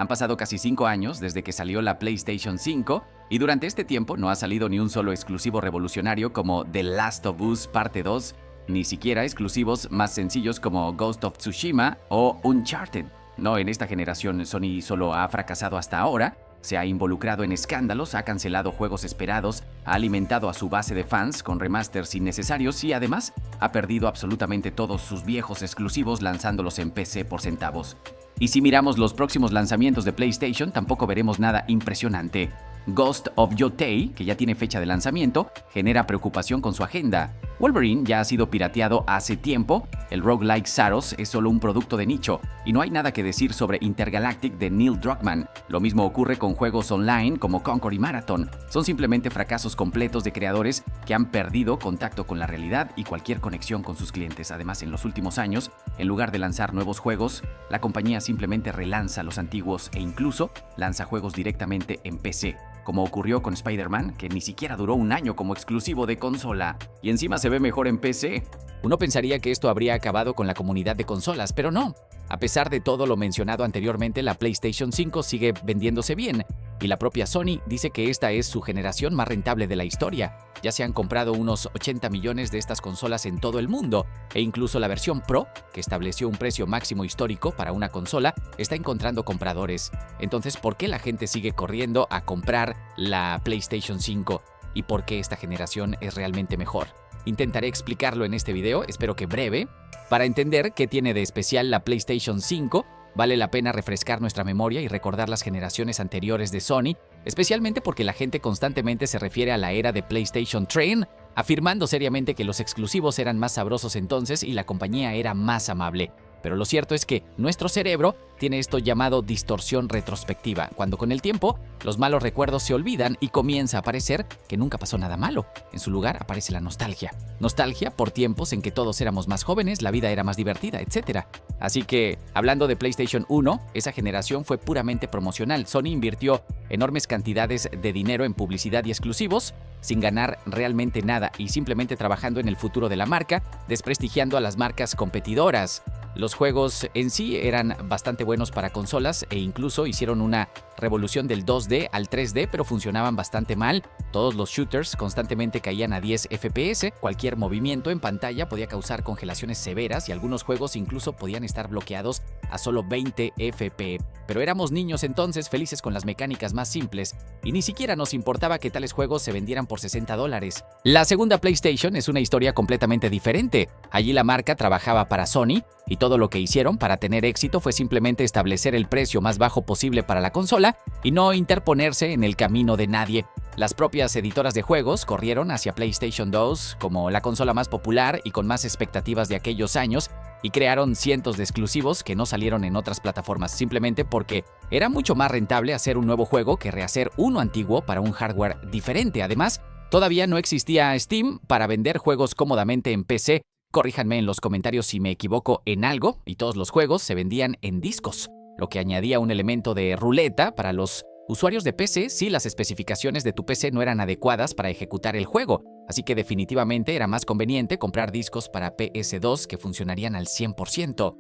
Han pasado casi 5 años desde que salió la PlayStation 5 y durante este tiempo no ha salido ni un solo exclusivo revolucionario como The Last of Us Parte 2, ni siquiera exclusivos más sencillos como Ghost of Tsushima o Uncharted. No, en esta generación Sony solo ha fracasado hasta ahora, se ha involucrado en escándalos, ha cancelado juegos esperados, ha alimentado a su base de fans con remasters innecesarios y además ha perdido absolutamente todos sus viejos exclusivos lanzándolos en PC por centavos. Y si miramos los próximos lanzamientos de PlayStation, tampoco veremos nada impresionante. Ghost of Yotei, que ya tiene fecha de lanzamiento, genera preocupación con su agenda. Wolverine ya ha sido pirateado hace tiempo, el roguelike Saros es solo un producto de nicho, y no hay nada que decir sobre Intergalactic de Neil Druckmann. Lo mismo ocurre con juegos online como Concord y Marathon. Son simplemente fracasos completos de creadores que han perdido contacto con la realidad y cualquier conexión con sus clientes. Además, en los últimos años, en lugar de lanzar nuevos juegos, la compañía simplemente relanza los antiguos e incluso lanza juegos directamente en PC. Como ocurrió con Spider-Man, que ni siquiera duró un año como exclusivo de consola, y encima se ve mejor en PC. Uno pensaría que esto habría acabado con la comunidad de consolas, pero no. A pesar de todo lo mencionado anteriormente, la PlayStation 5 sigue vendiéndose bien, y la propia Sony dice que esta es su generación más rentable de la historia. Ya se han comprado unos 80 millones de estas consolas en todo el mundo, e incluso la versión Pro, que estableció un precio máximo histórico para una consola, está encontrando compradores. Entonces, ¿por qué la gente sigue corriendo a comprar la PlayStation 5? ¿Y por qué esta generación es realmente mejor? Intentaré explicarlo en este video, espero que breve. Para entender qué tiene de especial la PlayStation 5, vale la pena refrescar nuestra memoria y recordar las generaciones anteriores de Sony, especialmente porque la gente constantemente se refiere a la era de PlayStation Train, afirmando seriamente que los exclusivos eran más sabrosos entonces y la compañía era más amable. Pero lo cierto es que nuestro cerebro tiene esto llamado distorsión retrospectiva, cuando con el tiempo los malos recuerdos se olvidan y comienza a parecer que nunca pasó nada malo. En su lugar aparece la nostalgia. Nostalgia por tiempos en que todos éramos más jóvenes, la vida era más divertida, etc. Así que, hablando de PlayStation 1, esa generación fue puramente promocional. Sony invirtió enormes cantidades de dinero en publicidad y exclusivos, sin ganar realmente nada y simplemente trabajando en el futuro de la marca, desprestigiando a las marcas competidoras. Los juegos en sí eran bastante buenos para consolas e incluso hicieron una revolución del 2D al 3D, pero funcionaban bastante mal. Todos los shooters constantemente caían a 10 FPS, cualquier movimiento en pantalla podía causar congelaciones severas y algunos juegos incluso podían estar bloqueados a solo 20 FPS. Pero éramos niños entonces, felices con las mecánicas más simples, y ni siquiera nos importaba que tales juegos se vendieran por $60. La segunda PlayStation es una historia completamente diferente. Allí la marca trabajaba para Sony, y todo lo que hicieron para tener éxito fue simplemente establecer el precio más bajo posible para la consola y no interponerse en el camino de nadie. Las propias editoras de juegos corrieron hacia PlayStation 2 como la consola más popular y con más expectativas de aquellos años y crearon cientos de exclusivos que no salieron en otras plataformas simplemente porque era mucho más rentable hacer un nuevo juego que rehacer uno antiguo para un hardware diferente. Además, todavía no existía Steam para vender juegos cómodamente en PC. Corríjanme en los comentarios si me equivoco en algo, y todos los juegos se vendían en discos, lo que añadía un elemento de ruleta para los usuarios de PC si las especificaciones de tu PC no eran adecuadas para ejecutar el juego, así que definitivamente era más conveniente comprar discos para PS2 que funcionarían al 100%.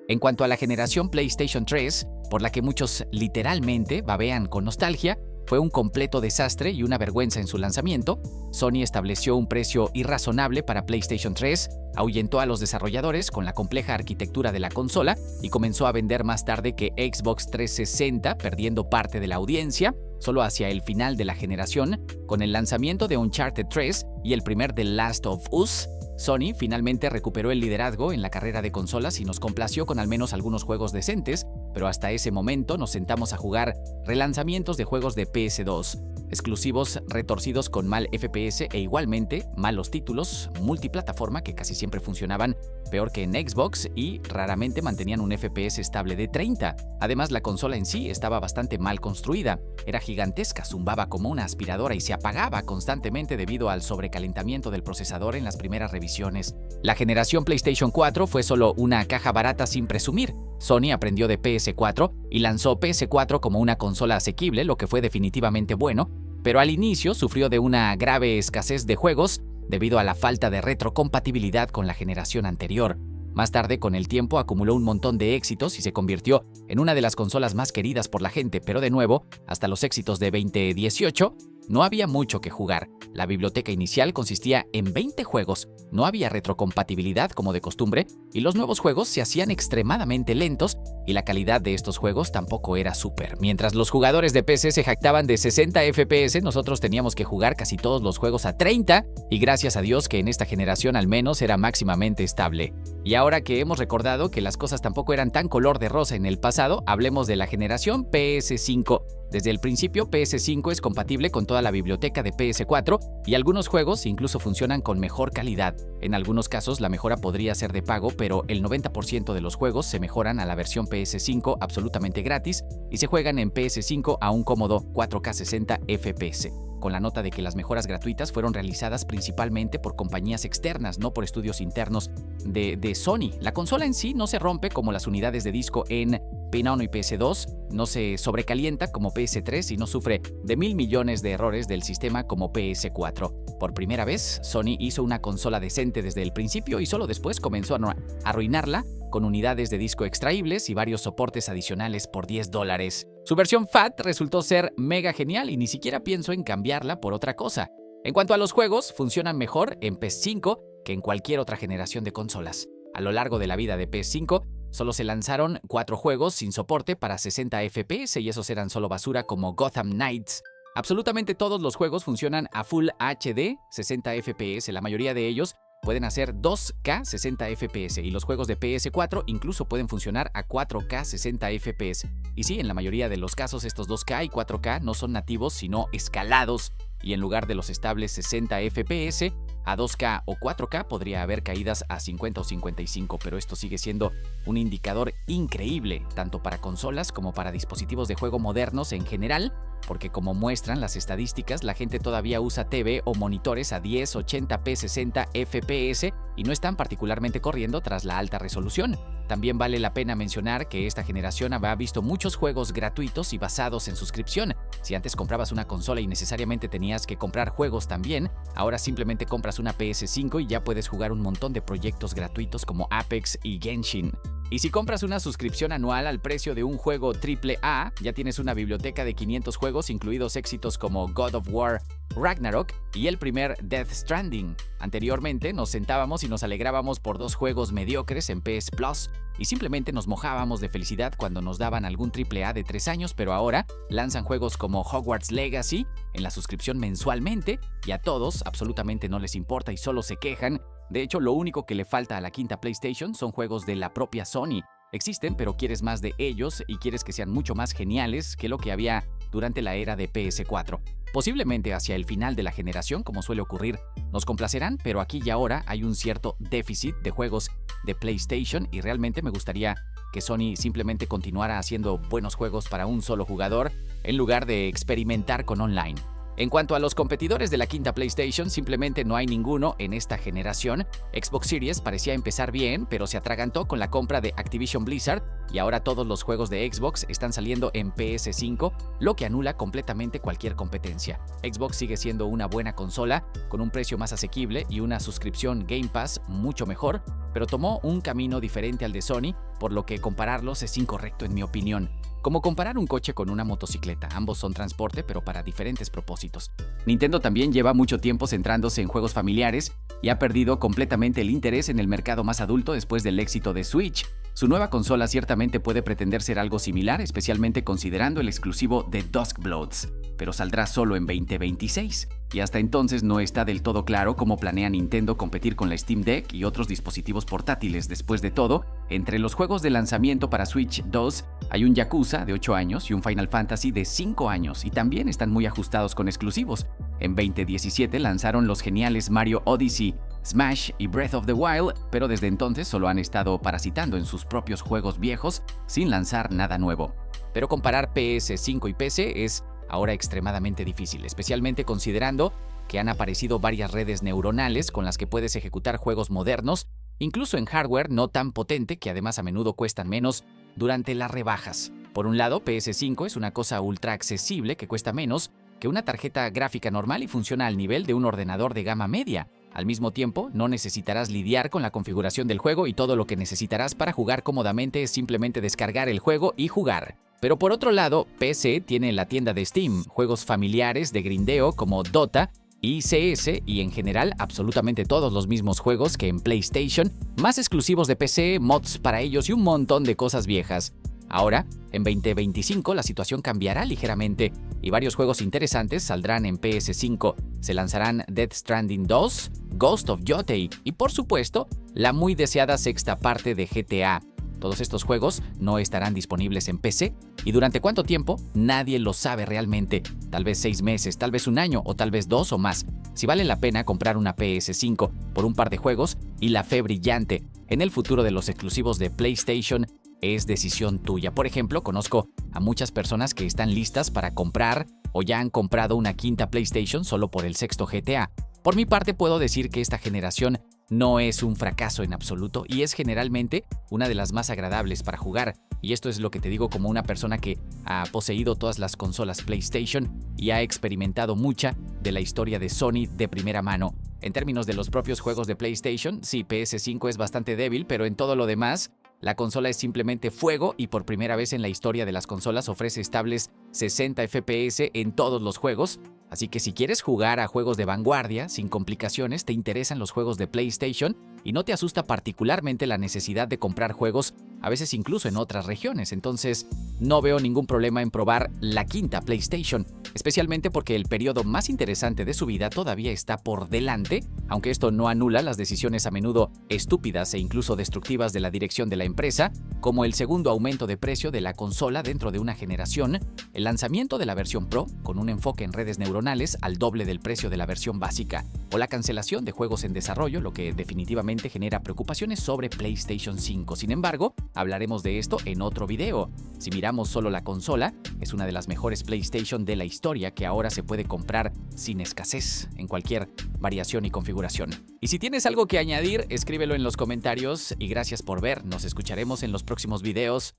En cuanto a la generación PlayStation 3, por la que muchos literalmente babean con nostalgia, fue un completo desastre y una vergüenza en su lanzamiento. Sony estableció un precio irrazonable para PlayStation 3, ahuyentó a los desarrolladores con la compleja arquitectura de la consola y comenzó a vender más tarde que Xbox 360, perdiendo parte de la audiencia. Solo hacia el final de la generación, con el lanzamiento de Uncharted 3 y el primer The Last of Us, Sony finalmente recuperó el liderazgo en la carrera de consolas y nos complació con al menos algunos juegos decentes, pero hasta ese momento nos sentamos a jugar relanzamientos de juegos de PS2, exclusivos retorcidos con mal FPS e igualmente malos títulos, multiplataforma que casi siempre funcionaban peor que en Xbox y raramente mantenían un FPS estable de 30. Además, la consola en sí estaba bastante mal construida, era gigantesca, zumbaba como una aspiradora y se apagaba constantemente debido al sobrecalentamiento del procesador en las primeras revisiones. La generación PlayStation 4 fue solo una caja barata sin presumir. Sony aprendió de PS4 y lanzó PS4 como una consola asequible, lo que fue definitivamente bueno, pero al inicio sufrió de una grave escasez de juegos debido a la falta de retrocompatibilidad con la generación anterior. Más tarde, con el tiempo, acumuló un montón de éxitos y se convirtió en una de las consolas más queridas por la gente, pero de nuevo, hasta los éxitos de 2018, no había mucho que jugar. La biblioteca inicial consistía en 20 juegos, no había retrocompatibilidad como de costumbre, y los nuevos juegos se hacían extremadamente lentos y la calidad de estos juegos tampoco era súper. Mientras los jugadores de PC se jactaban de 60 FPS, nosotros teníamos que jugar casi todos los juegos a 30, y gracias a Dios que en esta generación al menos era máximamente estable. Y ahora que hemos recordado que las cosas tampoco eran tan color de rosa en el pasado, hablemos de la generación PS5. Desde el principio, PS5 es compatible con toda la biblioteca de PS4 y algunos juegos incluso funcionan con mejor calidad. En algunos casos la mejora podría ser de pago, pero el 90% de los juegos se mejoran a la versión PS5 absolutamente gratis y se juegan en PS5 a un cómodo 4K 60 FPS, con la nota de que las mejoras gratuitas fueron realizadas principalmente por compañías externas, no por estudios internos de Sony. La consola en sí no se rompe como las unidades de disco en PS1 y PS2, no se sobrecalienta como PS3 y no sufre de 1.000 millones de errores del sistema como PS4. Por primera vez, Sony hizo una consola decente desde el principio y solo después comenzó a arruinarla con unidades de disco extraíbles y varios soportes adicionales por $10. Su versión FAT resultó ser mega genial y ni siquiera pienso en cambiarla por otra cosa. En cuanto a los juegos, funcionan mejor en PS5 que en cualquier otra generación de consolas. A lo largo de la vida de PS5, solo se lanzaron 4 juegos sin soporte para 60 FPS y esos eran solo basura como Gotham Knights. Absolutamente todos los juegos funcionan a Full HD 60 FPS, la mayoría de ellos pueden hacer 2K 60 FPS y los juegos de PS4 incluso pueden funcionar a 4K 60 FPS. Y sí, en la mayoría de los casos estos 2K y 4K no son nativos sino escalados y en lugar de los estables 60 FPS, a 2K o 4K podría haber caídas a 50 o 55, pero esto sigue siendo un indicador increíble, tanto para consolas como para dispositivos de juego modernos en general, porque como muestran las estadísticas, la gente todavía usa TV o monitores a 1080p 60 FPS y no están particularmente corriendo tras la alta resolución. También vale la pena mencionar que esta generación ha visto muchos juegos gratuitos y basados en suscripción. Si antes comprabas una consola y necesariamente tenías que comprar juegos también, ahora simplemente compras una PS5 y ya puedes jugar un montón de proyectos gratuitos como Apex y Genshin. Y si compras una suscripción anual al precio de un juego AAA, ya tienes una biblioteca de 500 juegos, incluidos éxitos como God of War, Ragnarok y el primer Death Stranding. Anteriormente nos sentábamos y nos alegrábamos por 2 juegos mediocres en PS Plus y simplemente nos mojábamos de felicidad cuando nos daban algún AAA de 3 años, pero ahora lanzan juegos como Hogwarts Legacy en la suscripción mensualmente y a todos absolutamente no les importa y solo se quejan. De hecho, lo único que le falta a la quinta PlayStation son juegos de la propia Sony. Existen, pero quieres más de ellos y quieres que sean mucho más geniales que lo que había durante la era de PS4. Posiblemente hacia el final de la generación, como suele ocurrir, nos complacerán, pero aquí y ahora hay un cierto déficit de juegos de PlayStation y realmente me gustaría que Sony simplemente continuara haciendo buenos juegos para un solo jugador en lugar de experimentar con online. En cuanto a los competidores de la quinta PlayStation, simplemente no hay ninguno en esta generación. Xbox Series parecía empezar bien, pero se atragantó con la compra de Activision Blizzard y ahora todos los juegos de Xbox están saliendo en PS5, lo que anula completamente cualquier competencia. Xbox sigue siendo una buena consola, con un precio más asequible y una suscripción Game Pass mucho mejor, pero tomó un camino diferente al de Sony, por lo que compararlos es incorrecto en mi opinión. Como comparar un coche con una motocicleta, ambos son transporte pero para diferentes propósitos. Nintendo también lleva mucho tiempo centrándose en juegos familiares y ha perdido completamente el interés en el mercado más adulto después del éxito de Switch. Su nueva consola ciertamente puede pretender ser algo similar, especialmente considerando el exclusivo de Duskbloods, pero saldrá solo en 2026. Y hasta entonces no está del todo claro cómo planea Nintendo competir con la Steam Deck y otros dispositivos portátiles. Después de todo, entre los juegos de lanzamiento para Switch 2 hay un Yakuza de 8 años y un Final Fantasy de 5 años y también están muy ajustados con exclusivos. En 2017 lanzaron los geniales Mario Odyssey, Smash y Breath of the Wild, pero desde entonces solo han estado parasitando en sus propios juegos viejos sin lanzar nada nuevo. Pero comparar PS5 y PC es ahora extremadamente difícil, especialmente considerando que han aparecido varias redes neuronales con las que puedes ejecutar juegos modernos, incluso en hardware no tan potente que además a menudo cuestan menos durante las rebajas. Por un lado, PS5 es una cosa ultra accesible que cuesta menos que una tarjeta gráfica normal y funciona al nivel de un ordenador de gama media. Al mismo tiempo, no necesitarás lidiar con la configuración del juego y todo lo que necesitarás para jugar cómodamente es simplemente descargar el juego y jugar. Pero por otro lado, PC tiene la tienda de Steam, juegos familiares de grindeo como Dota y CS y en general absolutamente todos los mismos juegos que en PlayStation, más exclusivos de PC, mods para ellos y un montón de cosas viejas. Ahora, en 2025 la situación cambiará ligeramente y varios juegos interesantes saldrán en PS5. Se lanzarán Death Stranding 2, Ghost of Yotei y por supuesto, la muy deseada sexta parte de GTA. Todos estos juegos no estarán disponibles en PC y durante cuánto tiempo nadie lo sabe realmente. Tal vez 6 meses, tal vez un año o tal vez 2 o más. Si vale la pena comprar una PS5 por un par de juegos y la fe brillante en el futuro de los exclusivos de PlayStation es decisión tuya. Por ejemplo, conozco a muchas personas que están listas para comprar o ya han comprado una quinta PlayStation solo por el sexto GTA. Por mi parte puedo decir que esta generación no es un fracaso en absoluto y es generalmente una de las más agradables para jugar. Y esto es lo que te digo como una persona que ha poseído todas las consolas PlayStation y ha experimentado mucha de la historia de Sony de primera mano. En términos de los propios juegos de PlayStation, sí, PS5 es bastante débil, pero en todo lo demás, la consola es simplemente fuego y por primera vez en la historia de las consolas ofrece estables 60 FPS en todos los juegos. Así que si quieres jugar a juegos de vanguardia, sin complicaciones, te interesan los juegos de PlayStation y no te asusta particularmente la necesidad de comprar juegos, a veces incluso en otras regiones. Entonces, no veo ningún problema en probar la quinta PlayStation, especialmente porque el periodo más interesante de su vida todavía está por delante, aunque esto no anula las decisiones a menudo estúpidas e incluso destructivas de la dirección de la empresa, como el segundo aumento de precio de la consola dentro de una generación, el lanzamiento de la versión Pro con un enfoque en redes neuronales al doble del precio de la versión básica, o la cancelación de juegos en desarrollo, lo que definitivamente genera preocupaciones sobre PlayStation 5. Sin embargo, hablaremos de esto en otro video. Si miramos solo la consola, es una de las mejores PlayStation de la historia que ahora se puede comprar sin escasez en cualquier variación y configuración. Y si tienes algo que añadir, escríbelo en los comentarios y gracias por ver. Nos escucharemos en los próximos videos.